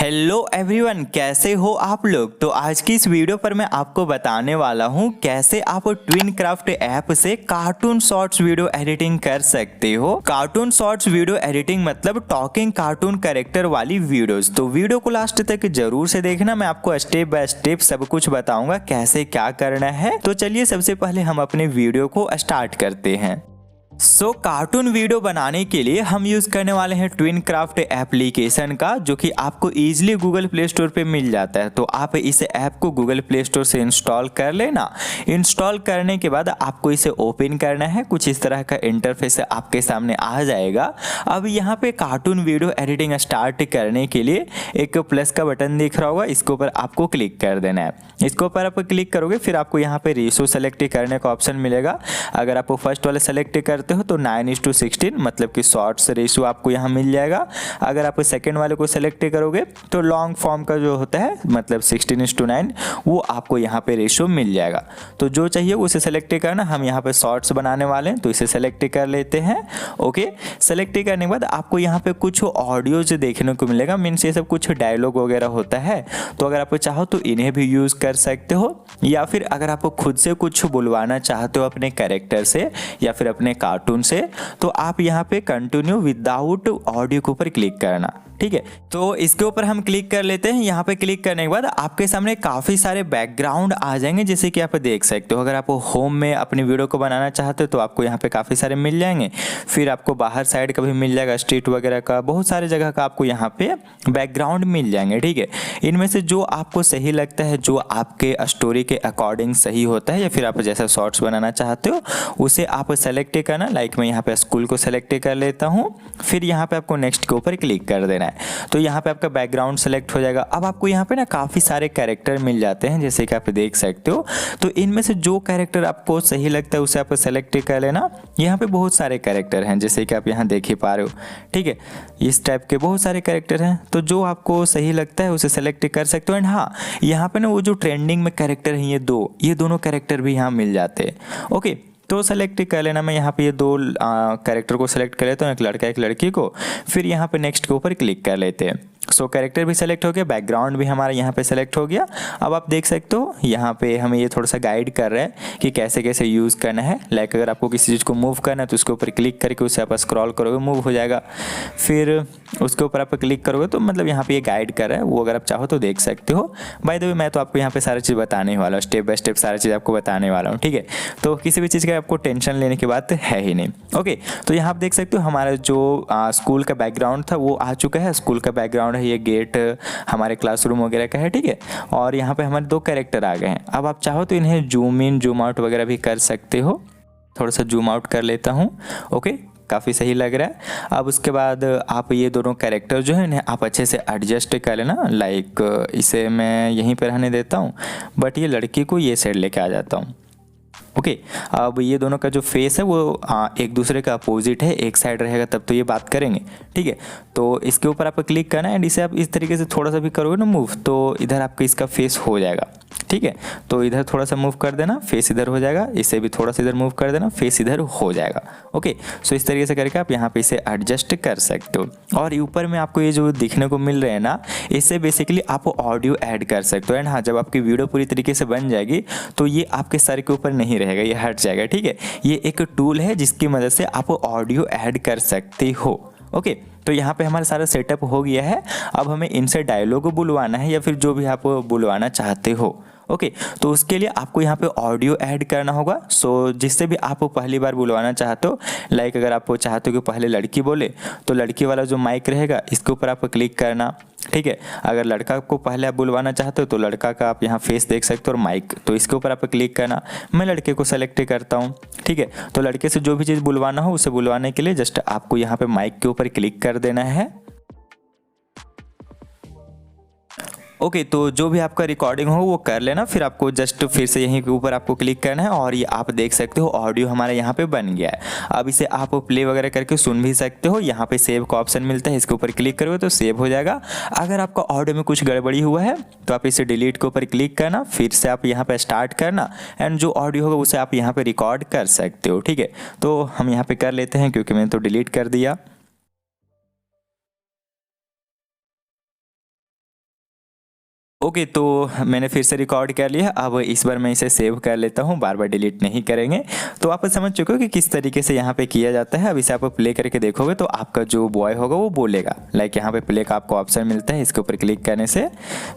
Hello everyone, कैसे हो आप लोग। तो आज की इस वीडियो पर मैं आपको बताने वाला हूं कैसे आप ट्विनक्राफ्ट ऐप से कार्टून शॉर्ट्स वीडियो एडिटिंग कर सकते हो। कार्टून शॉर्ट्स वीडियो एडिटिंग मतलब टॉकिंग कार्टून कैरेक्टर वाली वीडियोस। तो वीडियो को लास्ट तक जरूर से देखना, मैं आपको स्टेप बाय स्टेप सब कुछ बताऊंगा कैसे क्या करना है। तो चलिए सबसे पहले हम अपने वीडियो को स्टार्ट करते हैं। कार्टून वीडियो बनाने के लिए हम यूज करने वाले हैं ट्विनक्राफ्ट एप्लीकेशन का, जो कि आपको इजीली गूगल प्ले स्टोर पे मिल जाता है। तो आप इस ऐप को गूगल प्ले स्टोर से इंस्टॉल कर लेना। इंस्टॉल करने के बाद आपको इसे ओपन करना है। कुछ इस तरह का इंटरफेस आपके सामने आ जाएगा। अब यहाँ पे कार्टून वीडियो एडिटिंग स्टार्ट करने के लिए एक प्लस का बटन दिख रहा होगा, इसके ऊपर आपको क्लिक कर देना है। इसके ऊपर आप क्लिक करोगे फिर आपको यहाँ पे रेशो सेलेक्ट करने का ऑप्शन मिलेगा। अगर आप फर्स्ट वाले सेलेक्ट करते हो तो 9:16 मतलब कि शॉर्ट्स रेशियो आपको यहाँ मिल जाएगा। अगर आप सेकंड वाले को सेलेक्ट करोगे तो लॉन्ग फॉर्म का जो होता है मतलब 16:9 वो आपको यहाँ पे रेशियो मिल जाएगा। तो जो चाहिए उसे सेलेक्ट करना। हम यहाँ पे शॉर्ट्स बनाने वाले हैं तो इसे सेलेक्ट कर लेते हैं। ओके, सेलेक्ट करने के बाद आपको यहाँ पे कुछ ऑडियो जो देखने को मिलेगा, मीन्स ये सब कुछ डायलॉग वगैरह होता है। तो अगर आप चाहो तो इन्हें भी यूज कर सकते हो, या फिर अगर आप खुद से कुछ बुलवाना चाहते हो अपने कैरेक्टर से या फिर अपने कार्टून से, तो आप यहाँ पे कंटिन्यू विदाउट ऑडियो के ऊपर क्लिक करना। ठीक है, तो इसके ऊपर हम क्लिक कर लेते हैं। यहाँ पे क्लिक करने के बाद आपके सामने काफ़ी सारे बैकग्राउंड आ जाएंगे, जैसे कि आप देख सकते हो। अगर आप होम में अपनी वीडियो को बनाना चाहते हो तो आपको यहाँ पे काफ़ी सारे मिल जाएंगे। फिर आपको बाहर साइड का भी मिल जाएगा, स्ट्रीट वगैरह का, बहुत सारे जगह का आपको यहाँ पे बैकग्राउंड मिल जाएंगे। ठीक है, इनमें से जो आपको सही लगता है, जो आपके स्टोरी के अकॉर्डिंग सही होता है, या फिर आप जैसा शॉर्ट्स बनाना चाहते हो उसे आप सेलेक्ट करना। लाइक मैं यहाँ पे स्कूल को सेलेक्ट कर लेता हूँ। फिर यहाँ पे आपको नेक्स्ट के ऊपर क्लिक कर देना है। तो यहाँ पे आपका बैकग्राउंड सेलेक्ट हो जाएगा। अब आपको यहाँ पे ना काफ़ी सारे कैरेक्टर मिल जाते हैं, जैसे कि आप देख सकते हो। तो इनमें से जो कैरेक्टर आपको सही लगता है उसे आप सेलेक्ट कर लेना। यहाँ पे बहुत सारे कैरेक्टर हैं, जैसे कि आप यहाँ देख ही पा रहे हो। ठीक है, इस टाइप के बहुत सारे कैरेक्टर हैं, तो जो आपको सही लगता है उसे सेलेक्ट कर सकते हो। एंड हाँ, यहाँ पे ना वो जो ट्रेंडिंग में कैरेक्टर हैं ये दोनों कैरेक्टर भी यहाँ मिल जाते हैं। ओके, तो सेलेक्ट कर लेना। मैं यहाँ पे ये दो कैरेक्टर को सेलेक्ट कर लेता हूँ, एक लड़का एक लड़की को। फिर यहाँ पे नेक्स्ट के ऊपर क्लिक कर लेते हैं। कैरेक्टर भी सेलेक्ट हो गया, बैकग्राउंड भी हमारा यहाँ पे सेलेक्ट हो गया। अब आप देख सकते हो यहाँ पे हमें ये थोड़ा सा गाइड कर रहा है कि कैसे कैसे यूज़ करना है। लाइक अगर आपको किसी चीज़ को मूव करना है तो उसके ऊपर क्लिक करके उसे आप स्क्रॉल करोगे, मूव हो जाएगा। फिर उसके ऊपर आप क्लिक करोगे तो मतलब यहाँ पे ये गाइड कर रहा है, वो अगर आप चाहो तो देख सकते हो। बाय द वे मैं तो आपको यहाँ पे सारी चीज़ बताने वाला हूँ, स्टेप बाय स्टेप सारी चीज़ आपको बताने वाला हूँ। ठीक है, तो किसी भी चीज़ का आपको टेंशन लेने की बात है ही नहीं। ओके, तो यहाँ आप देख सकते हो हमारा जो स्कूल का बैकग्राउंड था वो आ चुका है। स्कूल का बैकग्राउंड है, ये गेट हमारे क्लासरूम वगैरह का है। ठीक है, और यहाँ पे हमारे दो कैरेक्टर आ गए हैं। अब आप चाहो तो इन्हें जूम इन जूम आउट वगैरह भी कर सकते हो। थोड़ा सा जूम आउट कर लेता हूँ। ओके, काफ़ी सही लग रहा है। अब उसके बाद आप ये दोनों कैरेक्टर जो है इन्हें आप अच्छे से एडजस्ट कर लेना। लाइक इसे मैं यहीं पर रहने देता हूँ, बट ये लड़की को ये साइड लेके आ जाता हूँ। ओके, अब ये दोनों का जो फेस है वो एक दूसरे का अपोजिट है, एक साइड रहेगा तब तो ये बात करेंगे। ठीक है, तो इसके ऊपर आप क्लिक करना है एंड इसे आप इस तरीके से थोड़ा सा भी करोगे ना मूव, तो इधर आपका इसका फेस हो जाएगा। ठीक है, तो इधर थोड़ा सा मूव कर देना, फेस इधर हो जाएगा। इसे भी थोड़ा सा इधर मूव कर देना, फेस इधर हो जाएगा। ओके, सो इस तरीके से करके आप यहाँ पे इसे एडजस्ट कर सकते हो। और ऊपर में आपको ये जो दिखने को मिल रहे हैं ना, इससे बेसिकली आप ऑडियो ऐड कर सकते हो। एंड हाँ, जब आपकी वीडियो पूरी तरीके से बन जाएगी तो ये आपके सर के ऊपर नहीं रहेगा, ये हट जाएगा। ठीक है, ये एक टूल है जिसकी मदद से आप ऑडियो ऐड कर सकते हो। ओके, तो यहाँ पे हमारा सारा सेटअप हो गया है। अब हमें इनसे डायलॉग बुलवाना है या फिर जो भी आप बुलवाना चाहते हो। ओके, तो उसके लिए आपको यहाँ पे ऑडियो ऐड करना होगा। जिससे भी आप पहली बार बुलवाना चाहते हो, लाइक अगर आप चाहते हो कि पहले लड़की बोले तो लड़की वाला जो माइक रहेगा इसके ऊपर आप क्लिक करना। ठीक है, अगर लड़का को पहले आप बुलवाना चाहते हो तो लड़का का आप यहाँ फेस देख सकते हो और माइक, तो इसके ऊपर आप क्लिक करना। मैं लड़के को सेलेक्ट करता हूँ। ठीक है, तो लड़के से जो भी चीज़ बुलवाना हो उसे बुलवाने के लिए जस्ट आपको यहाँ पे माइक के ऊपर क्लिक कर देना है। ओके, तो जो भी आपका रिकॉर्डिंग हो वो कर लेना। फिर आपको जस्ट फिर से यहीं के ऊपर आपको क्लिक करना है और ये आप देख सकते हो ऑडियो हमारे यहाँ पे बन गया है। अब इसे आप प्ले वगैरह करके सुन भी सकते हो। यहाँ पे सेव का ऑप्शन मिलता है, इसके ऊपर क्लिक करोगे तो सेव हो जाएगा। अगर आपका ऑडियो में कुछ गड़बड़ी हुआ है तो आप इसे डिलीट के ऊपर क्लिक करना, फिर से आप यहाँ पर स्टार्ट करना एंड जो ऑडियो होगा उसे आप यहाँ पर रिकॉर्ड कर सकते हो। ठीक है, तो हम यहाँ पर कर लेते हैं क्योंकि मैंने तो डिलीट कर दिया। ओके तो मैंने फिर से रिकॉर्ड कर लिया। अब इस बार मैं इसे सेव कर लेता हूँ, बार बार डिलीट नहीं करेंगे। तो आप समझ चुके हो कि किस तरीके से यहाँ पे किया जाता है। अब इसे आप प्ले करके देखोगे तो आपका जो बॉय होगा वो बोलेगा। लाइक यहाँ पे प्ले का आपको ऑप्शन मिलता है, इसके ऊपर क्लिक करने से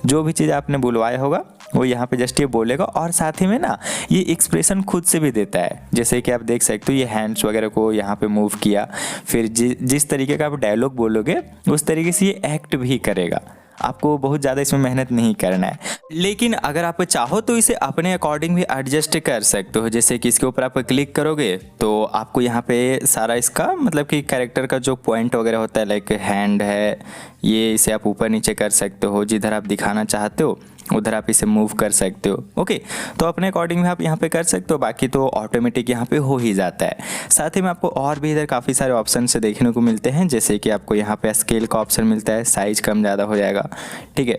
जो भी चीज़ आपने बुलवाया होगा वो यहाँ पे जस्ट ये बोलेगा। और साथ ही में ना ये एक्सप्रेशन खुद से भी देता है, जैसे कि आप देख सकते हो ये हैंड्स वगैरह को यहाँ पे मूव किया, फिर जिस तरीके का आप डायलॉग बोलोगे उस तरीके से ये एक्ट भी करेगा। आपको बहुत ज़्यादा इसमें मेहनत नहीं करना है, लेकिन अगर आप चाहो तो इसे अपने अकॉर्डिंग भी एडजस्ट कर सकते हो। जैसे कि इसके ऊपर आप क्लिक करोगे तो आपको यहाँ पे सारा इसका मतलब कि कैरेक्टर का जो पॉइंट वगैरह होता है, लाइक हैंड है, ये इसे आप ऊपर नीचे कर सकते हो, जिधर आप दिखाना चाहते हो उधर आप इसे मूव कर सकते हो। ओके, तो अपने अकॉर्डिंग भी आप यहाँ पे कर सकते हो, बाकी तो ऑटोमेटिक यहाँ पे हो ही जाता है। साथ ही में आपको और भी इधर काफ़ी सारे ऑप्शन से देखने को मिलते हैं, जैसे कि आपको यहाँ पे स्केल का ऑप्शन मिलता है, साइज कम ज़्यादा हो जाएगा। ठीक है,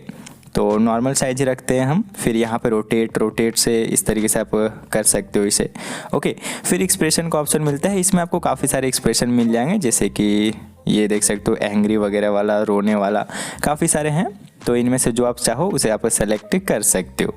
तो नॉर्मल साइज ही रखते हैं हम। फिर यहाँ पे रोटेट से इस तरीके से आप कर सकते हो इसे। ओके, फिर एक्सप्रेशन का ऑप्शन मिलता है, इसमें आपको काफ़ी सारे एक्सप्रेशन मिल जाएंगे, जैसे कि ये देख सकते हो एंग्री वगैरह वाला, रोने वाला, काफ़ी सारे हैं। तो इनमें से जो आप चाहो उसे आप सेलेक्ट कर सकते हो।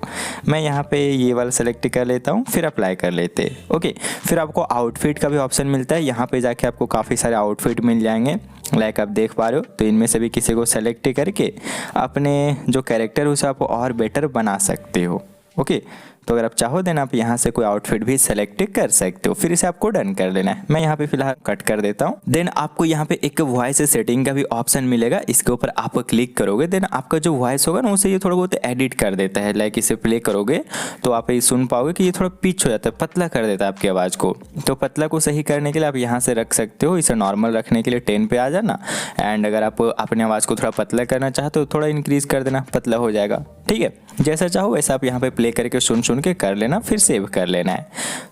मैं यहाँ पे ये वाला सेलेक्ट कर लेता हूँ, फिर अप्लाई कर लेते हैं। ओके, फिर आपको आउटफिट का भी ऑप्शन मिलता है, यहाँ पे जाके आपको काफ़ी सारे आउटफिट मिल जाएंगे, लाइक आप देख पा रहे हो। तो इनमें से भी किसी को सेलेक्ट करके अपने जो कैरेक्टर उसे आप और बेटर बना सकते हो। ओके, तो अगर आप चाहो देन आप यहाँ से कोई आउटफिट भी सेलेक्ट कर सकते हो। फिर इसे आपको डन कर लेना है। मैं यहाँ पे फिलहाल कट कर देता हूँ। देन आपको यहाँ पे एक वॉइस सेटिंग का भी ऑप्शन मिलेगा, इसके ऊपर आप क्लिक करोगे देन आपका जो वॉइस होगा ना उसे ये थोड़ा बहुत एडिट कर देता है। लाइक इसे प्ले करोगे तो आप ये सुन पाओगे कि ये थोड़ा पिच हो जाता है, पतला कर देता है आपकी आवाज़ को। तो पतला को सही करने के लिए आप यहाँ से रख सकते हो, इसे नॉर्मल रखने के लिए 10 पे आ जाना। एंड अगर आप अपनी आवाज़ को थोड़ा पतला करना चाहते हो थोड़ा इंक्रीज कर देना, पतला हो जाएगा। ठीक है, जैसा चाहो वैसा आप यहाँ पे प्ले करके सुन के कर लेना, फिर सेव कर लेना है।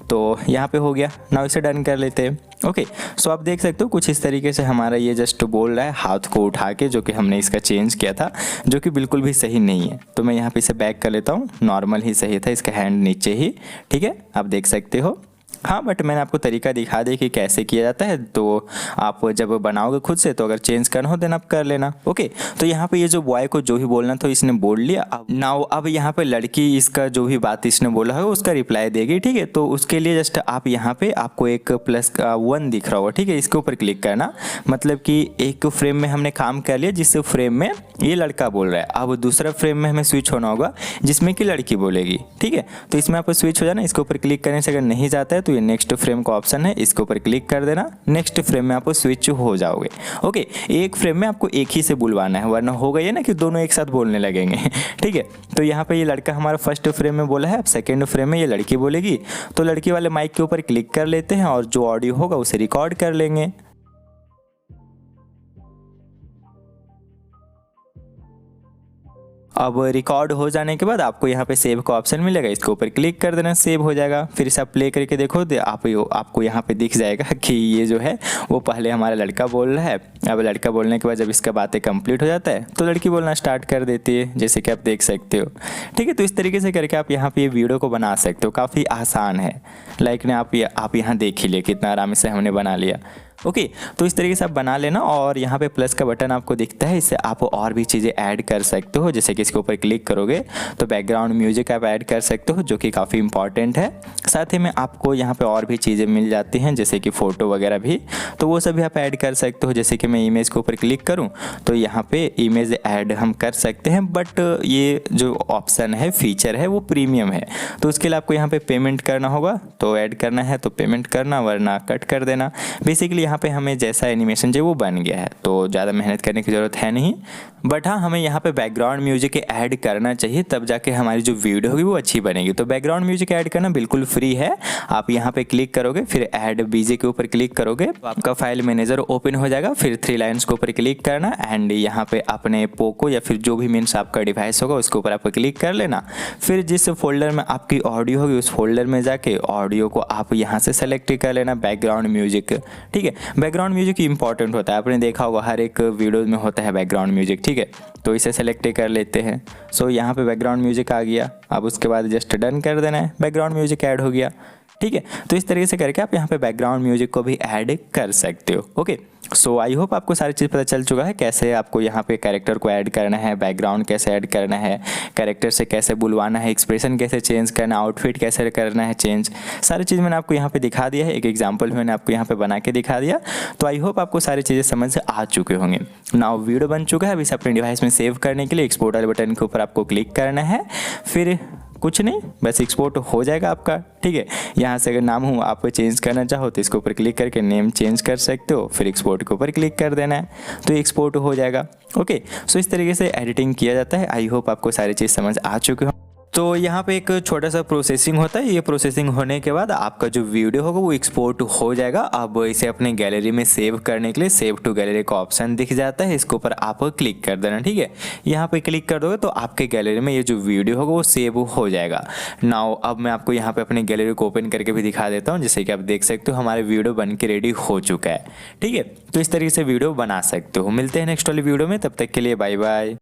तो यहाँ पे हो गया, नाउ इसे डन कर लेते हैं। ओके, सो आप देख सकते हो कुछ इस तरीके से हमारा ये जस्ट बोल रहा है हाथ को उठा के, जो कि हमने इसका चेंज किया था, जो कि बिल्कुल भी सही नहीं है। तो मैं यहाँ पे इसे बैक कर लेता हूँ, नॉर्मल ही सही था, इसका हैंड नीचे ही। ठीक है, आप देख सकते हो। हाँ, बट मैंने आपको तरीका दिखा दिया कि कैसे किया जाता है, तो आप जब बनाओगे खुद से तो अगर चेंज करना हो देन आप कर लेना। ओके, तो यहाँ पे ये जो बॉय को जो भी बोलना था इसने बोल लिया। अब यहाँ पे लड़की इसका जो भी बात इसने बोला है उसका रिप्लाई देगी। ठीक है, तो उसके लिए जस्ट आप यहाँ पे आपको एक +1 दिख रहा होगा। ठीक है, इसके ऊपर क्लिक करना, मतलब कि एक फ्रेम में हमने काम कर लिया जिस फ्रेम में ये लड़का बोल रहा है। अब दूसरा फ्रेम में हमें स्विच होना होगा जिसमें कि लड़की बोलेगी। ठीक है, तो इसमें आप स्विच हो जाना, इसके ऊपर क्लिक करने से अगर नहीं जाता है तो ये नेक्स्ट फ्रेम का ऑप्शन है, इसके ऊपर क्लिक कर देना, नेक्स्ट फ्रेम में आप स्विच हो जाओगे। ओके, एक फ्रेम में आपको एक ही से बुलवाना है, वरना होगा ये ना कि दोनों एक साथ बोलने लगेंगे। ठीक है, तो यहाँ पे ये लड़का हमारा फर्स्ट फ्रेम में बोला है, अब सेकेंड फ्रेम में ये लड़की बोलेगी। तो लड़की वाले माइक के ऊपर क्लिक कर लेते हैं और जो ऑडियो होगा उसे रिकॉर्ड कर लेंगे। अब रिकॉर्ड हो जाने के बाद आपको यहाँ पे सेव का ऑप्शन मिलेगा, इसके ऊपर क्लिक कर देना, सेव हो जाएगा। फिर इसे आप प्ले करके देखो, आपको यहाँ पे दिख जाएगा कि ये जो है वो पहले हमारा लड़का बोल रहा है। अब लड़का बोलने के बाद जब इसका बातें कंप्लीट हो जाता है तो लड़की बोलना स्टार्ट कर देती है, जैसे कि आप देख सकते हो। ठीक है, तो इस तरीके से करके आप यहाँ पे ये वीडियो को बना सकते हो, काफ़ी आसान है। लाइक ने आप यहाँ देख ही लिए कितना आराम से हमने बना लिया। ओके, तो इस तरीके से आप बना लेना। और यहाँ पे प्लस का बटन आपको दिखता है, इससे आप और भी चीज़ें ऐड कर सकते हो। जैसे कि इसके ऊपर क्लिक करोगे तो बैकग्राउंड म्यूजिक आप ऐड कर सकते हो, जो कि काफ़ी इंपॉर्टेंट है। साथ ही में आपको यहाँ पे और भी चीज़ें मिल जाती हैं, जैसे कि फ़ोटो वगैरह भी, तो वो सभी आप ऐड कर सकते हो। जैसे कि मैं इमेज के ऊपर क्लिक करूँ तो यहाँ पे इमेज ऐड हम कर सकते हैं, बट ये जो ऑप्शन है, फीचर है, वो प्रीमियम है। तो उसके लिए आपको यहाँ पे पेमेंट करना होगा, तो ऐड करना है तो पेमेंट करना, वरना कट कर देना। बेसिकली यहाँ पे हमें जैसा एनिमेशन चाहिए वो बन गया है, तो ज़्यादा मेहनत करने की ज़रूरत है नहीं। बट हाँ, हमें यहाँ पे बैकग्राउंड म्यूजिक ऐड करना चाहिए, तब जाके हमारी जो वीडियो होगी वो अच्छी बनेगी। तो बैकग्राउंड म्यूजिक ऐड करना बिल्कुल फ्री है। आप यहाँ पे क्लिक करोगे, फिर ऐड बीजे के ऊपर क्लिक करोगे तो आपका फाइल मैनेजर ओपन हो जाएगा। फिर 3 लाइन्स के ऊपर क्लिक करना एंड यहाँ पे अपने पोको या फिर जो भी मीन्स आपका डिवाइस होगा उसके ऊपर आप क्लिक कर लेना। फिर जिस फोल्डर में आपकी ऑडियो होगी उस फोल्डर में जाके ऑडियो को आप यहाँ से सेलेक्ट कर लेना, बैकग्राउंड म्यूजिक। ठीक है, बैकग्राउंड म्यूजिक इंपॉर्टेंट होता है, आपने देखा होगा हर एक वीडियो में होता है बैकग्राउंड म्यूजिक। ठीक है, तो इसे सेलेक्ट कर लेते हैं। सो यहाँ पे बैकग्राउंड म्यूजिक आ गया। अब उसके बाद जस्ट डन कर देना है, बैकग्राउंड म्यूजिक ऐड हो गया। ठीक है, तो इस तरीके से करके आप यहाँ पे बैकग्राउंड म्यूजिक को भी ऐड कर सकते हो। ओके, सो आई होप आपको सारी चीज़ पता चल चुका है कैसे आपको यहाँ पे कैरेक्टर को ऐड करना है, बैकग्राउंड कैसे ऐड करना है, कैरेक्टर से कैसे बुलवाना है, एक्सप्रेशन कैसे चेंज करना, आउटफिट कैसे करना है चेंज, सारी चीज़ मैंने आपको यहाँ पे दिखा दिया है। एक एग्जांपल मैंने आपको यहाँ पे बना के दिखा दिया। तो आई होप आपको सारी चीज़ें समझ से आ चुके होंगे। नाउ वीडियो बन चुका है, अभी इसे अपने डिवाइस में सेव करने के लिए एक्सपोर्ट वाले बटन के ऊपर आपको क्लिक करना है, फिर कुछ नहीं बस एक्सपोर्ट हो जाएगा आपका। ठीक है, यहाँ से अगर नाम हो आप चेंज करना चाहो तो इसके ऊपर क्लिक करके नेम चेंज कर सकते हो, फिर एक्सपोर्ट के ऊपर क्लिक कर देना है तो एक्सपोर्ट हो जाएगा। ओके, सो इस तरीके से एडिटिंग किया जाता है। आई होप आपको सारी चीज़ समझ आ चुके हो। तो यहाँ पे एक छोटा सा प्रोसेसिंग होता है, ये प्रोसेसिंग होने के बाद आपका जो वीडियो होगा वो एक्सपोर्ट हो जाएगा। अब इसे अपने गैलरी में सेव करने के लिए सेव टू गैलरी का ऑप्शन दिख जाता है, इसके ऊपर आप क्लिक कर देना। ठीक है, यहाँ पे क्लिक कर दोगे तो आपके गैलरी में ये जो वीडियो होगा वो सेव हो जाएगा। नाउ अब मैं आपको यहाँ पे अपने गैलरी को ओपन करके भी दिखा देता हूँ, जैसे कि आप देख सकते हो हमारे वीडियो बन के रेडी हो चुका है। ठीक है, तो इस तरीके से वीडियो बना सकते हो। मिलते हैं नेक्स्ट वाली वीडियो में, तब तक के लिए बाय बाय।